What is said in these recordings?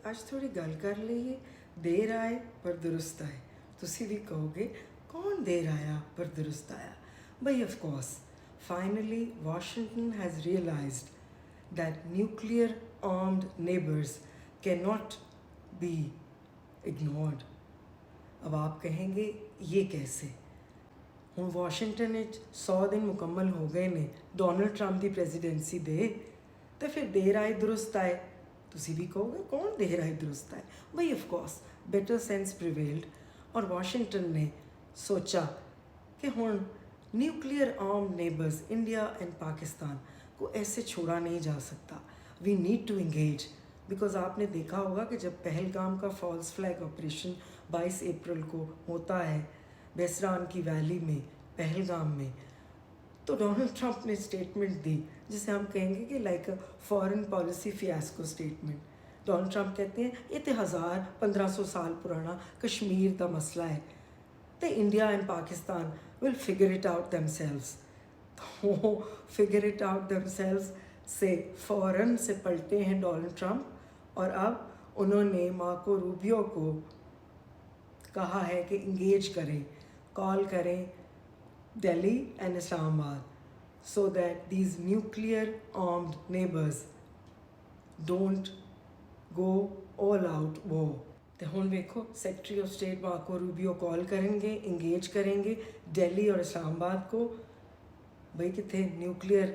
ਅੱਜ ਥੋੜੀ ਗੱਲ ਕਰ ਲਈਏ। ਦੇਰ ਆਏ ਪਰ ਦਰੁਸਤ ਆਏ। ਤੁਸੀਂ ਵੀ ਕਹੋਗੇ ਕੌਣ ਦੇਰ ਆਇਆ ਪਰ ਦਰੁਸਤ ਆਇਆ? ਬਈ of course, finally Washington has realized that nuclear armed neighbors cannot be ignored. अब आप कहेंगे ये कैसे? ਹੁਣ ਵਾਸ਼ਿੰਗਟਨ ਵਿੱਚ 100 ਦਿਨ ਮੁਕੰਮਲ ਹੋ ਗਏ ਨੇ ਡੋਨਲਡ ਟਰੰਪ ਦੀ ਪ੍ਰੈਜ਼ੀਡੈਂਸੀ ਦੇ, ਤੇ ਫਿਰ ਦੇਰ ਆਏ ਦਰੁਸਤ ਆਏ। ਤੁਸੀਂ ਵੀ ਕਹੋਗੇ ਕੌਣ ਦੇਰ ਆਏ ਦਰੁਸਤ ਆਏ? ਬਈ of course better sense prevailed और वाशिंगटन ने सोचा कि हुण nuclear armed neighbours India and Pakistan को ऐसे छोड़ा नहीं जा सकता। We need to engage, because आपने देखा होगा कि जब पहलगाम का फॉल्स फ्लैग ऑपरेशन 22 अप्रैल को होता है बेसरान की वैली में, पहलगाम में, तो डोनाल्ड ट्रंप ने स्टेटमेंट दी जिसे हम कहेंगे कि like a foreign policy fiasco statement. Donald Trump कहते हैं ये तो 1500 साल पुराना कश्मीर का मसला है, तो India and Pakistan will figure it out themselves. तो फिगर इट आउट दमसेल्व्स से फ़ौरन से पलटे हैं डोनाल्ड ट्रंप, और अब उन्होंने मार्को रूबियो को कहा है कि इंगेज करें, कॉल करें Delhi and Islamabad, so that these nuclear armed neighbors don't go all out war। तो हुण वेखो secretary of state Marco Rubio call करेंगे, इंगेज करेंगे दिल्ली और इस्लामाबाद को, भाई कितने nuclear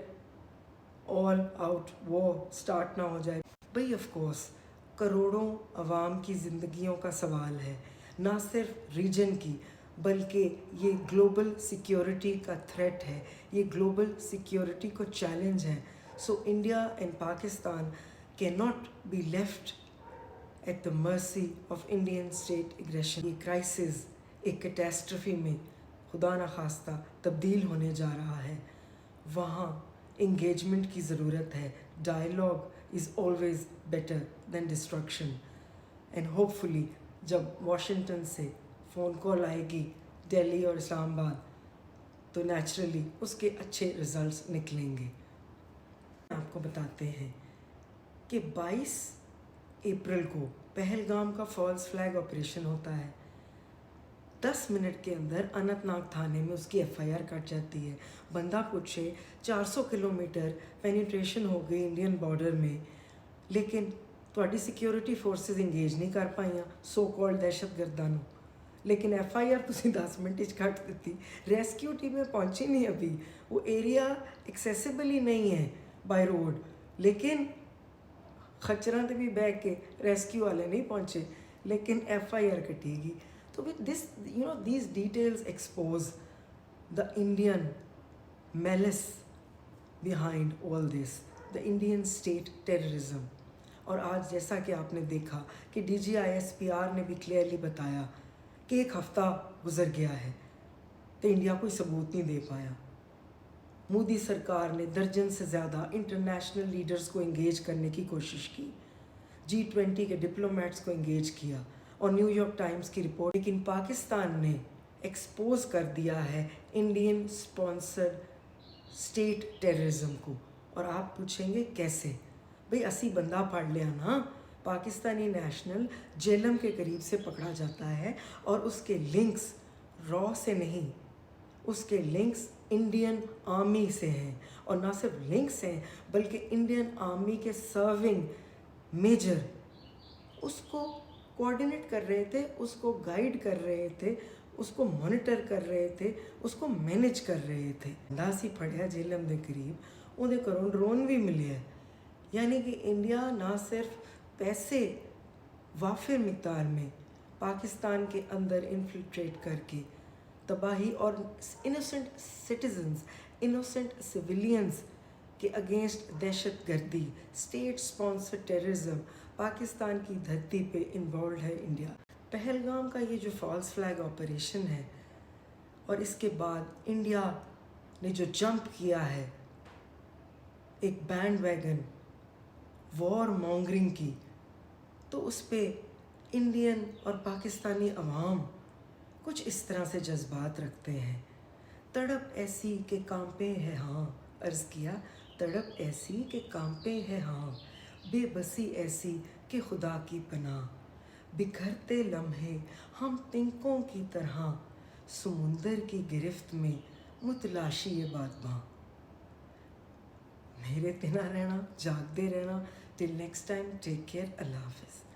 all out war start ना हो जाए। भाई ऑफ कोर्स करोड़ों अवाम की ज़िंदगियों का सवाल है, ना सिर्फ रीजन की बल्कि ये ग्लोबल सिक्योरिटी का थ्रेट है, ये ग्लोबल सिक्योरिटी को चैलेंज है। So India and Pakistan can not be left at the mercy of Indian state aggression. ये क्राइसिस एक कैटेस्ट्रफी में खुदा न खास्ता तब्दील होने जा रहा है, वहाँ इंगेजमेंट की ज़रूरत है। Dialogue is always better than destruction, and hopefully जब वाशिंगटन से फ़ोन कॉल आएगी दिल्ली और इस्लामाबाद तो नेचुरली उसके अच्छे रिज़ल्ट्स निकलेंगे। आपको बताते हैं कि 22 अप्रैल को पहलगाम का फॉल्स फ्लैग ऑपरेशन होता है। 10 मिनट के अंदर अनंतनाग थाने में उसकी FIR कट जाती है। बंदा पूछे 400 किलोमीटर पेनिट्रेशन हो गई इंडियन बॉर्डर में, लेकिन ਤੁਹਾਡੀ सिक्योरिटी फोर्सेस इंगेज नहीं कर पाइयां सो कॉल्ड दहशतगर्दां नूं, लेकिन FIR तुसीं 10 मिनट कट दी। रेस्क्यू टीमें पहुंची नहीं अभी, वो एरिया एक्सेसिबल ही नहीं है बाय रोड, लेकिन खच्चरां ते भी बह के रेस्क्यू वाले नहीं पहुंचे, लेकिन FIR कटेगी। तो with this these details expose the Indian malice behind all this, the Indian state terrorism। और आज जैसा कि आपने देखा कि DGISPR ने भी क्लियरली बताया कि एक हफ़्ता गुजर गया है तो इंडिया कोई सबूत नहीं दे पाया। मोदी सरकार ने दर्जन से ज़्यादा इंटरनेशनल लीडर्स को इंगेज करने की कोशिश की, G20 के डिप्लोमेट्स को इंगेज किया, और न्यूयॉर्क टाइम्स की रिपोर्ट, लेकिन पाकिस्तान ने एक्सपोज कर दिया है इंडियन स्पॉन्सर्ड स्टेट टेररिज्म को। और आप पूछेंगे कैसे? भाई असी बंदा पढ़ लिया ना, पाकिस्तानी नेशनल जेलम के करीब से पकड़ा जाता है और उसके लिंक्स रॉ से नहीं, उसके लिंक्स इंडियन आर्मी से हैं, और ना सिर्फ लिंक्स हैं बल्कि इंडियन आर्मी के सर्विंग मेजर उसको कोऑर्डिनेट कर रहे थे, उसको गाइड कर रहे थे, उसको मॉनिटर कर रहे थे, उसको मैनेज कर रहे थे। दासी फड़िया जेलम के करीब, उहदे घरों ड्रोन भी मिले है। यानी कि इंडिया ना सिर्फ पैसे वाफिर मिकदार में पाकिस्तान के अंदर इन्फिल्ट्रेट करके तबाही और इनोसेंट सिटीजन्स, इनोसेंट सिविलियंस के अगेंस्ट दहशत गर्दी, स्टेट स्पॉन्सर्ड टेररिज्म पाकिस्तान की धरती पे इन्वॉल्व है इंडिया। पहलगाम का ये जो फॉल्स फ्लैग ऑपरेशन है और इसके बाद इंडिया ने जो जंप किया है एक बैंड वैगन वॉर मॉन्गरिंग की, तो उस पर इंडियन और पाकिस्तानी अवाम कुछ इस तरह से जज्बात रखते हैं। तड़प ऐसी के कांपे है हाँ, अर्ज़ किया तड़प ऐसी के कांपे है हाँ, बेबसी ऐसी कि खुदा की पनाह, बिखरते लम्हे हम तिनकों की तरह, समुंदर की गिरफ्त में मुतलाशी ये बादबां। मेरे ते ना रहना, जागते रहना। Till next time, take care, अल्लाह हाफिज़।